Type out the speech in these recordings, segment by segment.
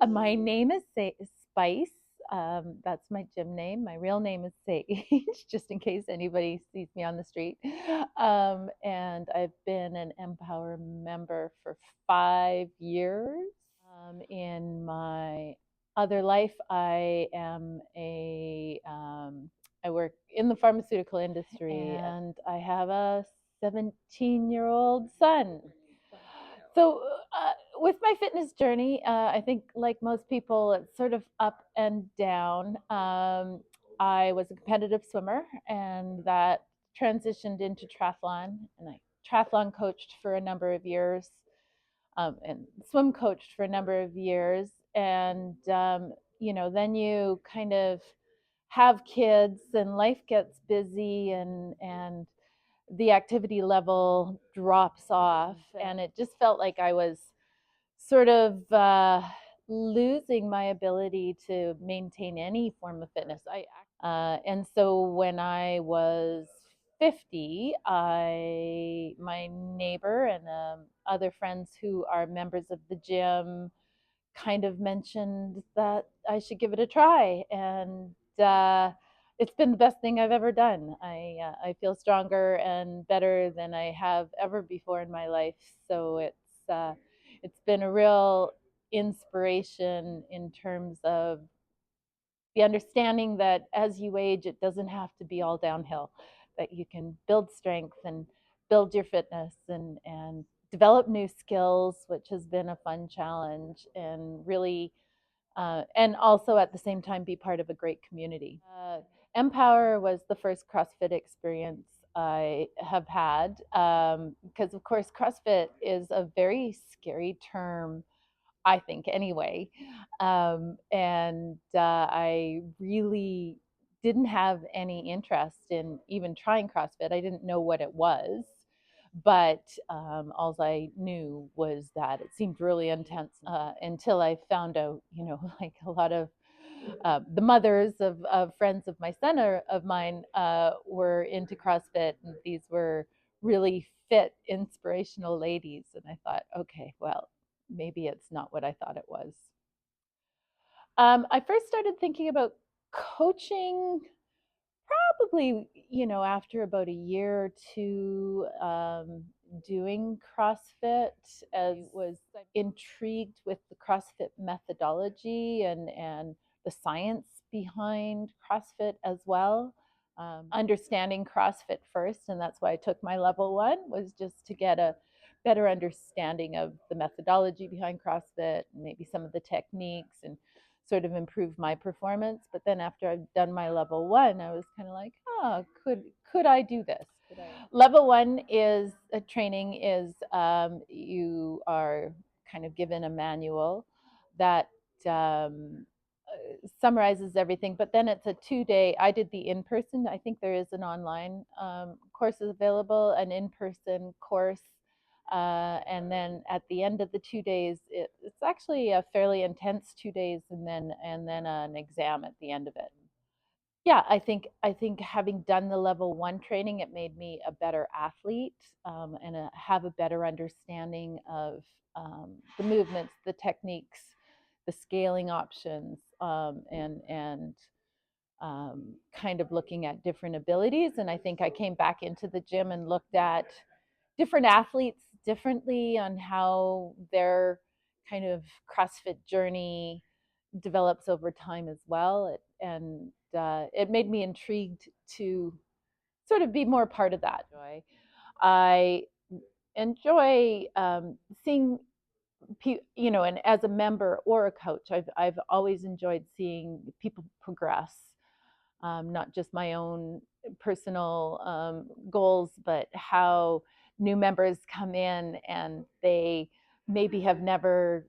My name is Spice. That's my gym name. My real name is Sage, just in case anybody sees me on the street. And I've been an Empower member for 5 years. In my other life, I work in the pharmaceutical industry, and I have a 17-year-old son. So, with my fitness journey, I think like most people, it's sort of up and down. I was a competitive swimmer, and that transitioned into triathlon, and I triathlon coached for a number of years, and swim coached for a number of years. And, then you kind of have kids, and life gets busy, and the activity level drops off, and it just felt like I was sort of losing my ability to maintain any form of fitness. And so when I was 50, my neighbor and other friends who are members of the gym kind of mentioned that I should give it a try, and it's been the best thing I've ever done. I feel stronger and better than I have ever before in my life. So it's been a real inspiration in terms of the understanding that as you age, it doesn't have to be all downhill, that you can build strength and build your fitness and develop new skills, which has been a fun challenge, and really, and also at the same time be part of a great community. Empower was the first CrossFit experience I have had, because, of course, CrossFit is a very scary term, I think, anyway. And I really didn't have any interest in even trying CrossFit. I didn't know what it was, but all I knew was that it seemed really intense, until I found out, like a lot of the mothers of friends of my son or of mine were into CrossFit, and these were really fit, inspirational ladies. And I thought, okay, well, maybe it's not what I thought it was. I first started thinking about coaching probably, after about a year or two doing CrossFit, as was intrigued with the CrossFit methodology and the science behind CrossFit as well. Understanding CrossFit first, and that's why I took my level one, was just to get a better understanding of the methodology behind CrossFit, and maybe some of the techniques, and sort of improve my performance. But then after I've done my level one, I was kind of like, oh, could I do this? Level one is a training is you are kind of given a manual that summarizes everything, but then it's a 2 day. I did the in-person. I think there is an online course available, an in-person course, and then at the end of the 2 days, it's actually a fairly intense 2 days, and then an exam at the end of it. Yeah, I think having done the level one training, it made me a better athlete, and have a better understanding of the movements, the techniques, the scaling options, and kind of looking at different abilities. And I think I came back into the gym and looked at different athletes differently on how their kind of CrossFit journey develops over time as well. And it made me intrigued to sort of be more part of that. I enjoy seeing, and as a member or a coach, I've always enjoyed seeing people progress, not just my own personal goals, but how new members come in and they maybe have never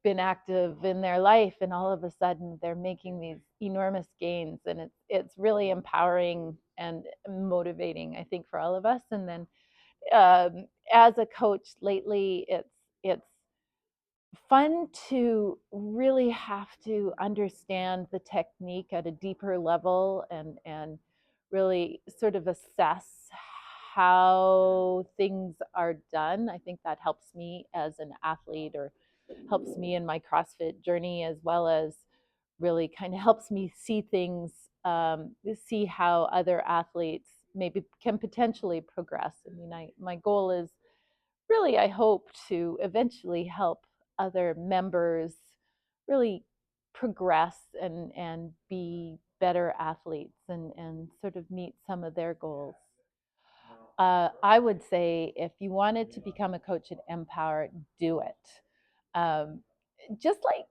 been active in their life, and all of a sudden they're making these enormous gains, and it's really empowering and motivating, I think, for all of us. And then as a coach lately, it's fun to really have to understand the technique at a deeper level, and really sort of assess how things are done. I think that helps me as an athlete, or helps me in my CrossFit journey, as well as really kind of helps me see things, see how other athletes maybe can potentially progress. I mean, my goal is really, I hope to eventually help other members really progress and be better athletes and sort of meet some of their goals. I would say if you wanted to become a coach at Empower, do it. Just like,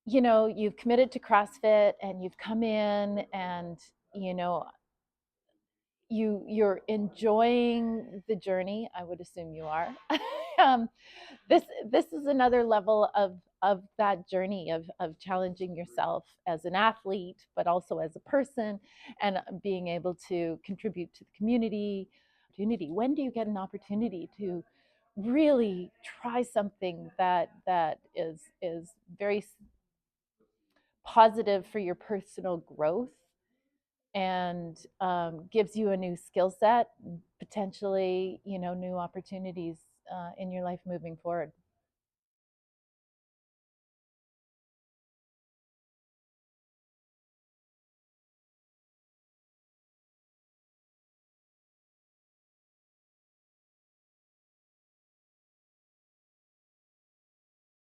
you've committed to CrossFit and you've come in and, you know, you're enjoying the journey. I would assume you are. um, this is another level of that journey of challenging yourself as an athlete, but also as a person, and being able to contribute to the community. When do you get an opportunity to really try something that is very positive for your personal growth and gives you a new skill set, potentially, new opportunities in your life moving forward?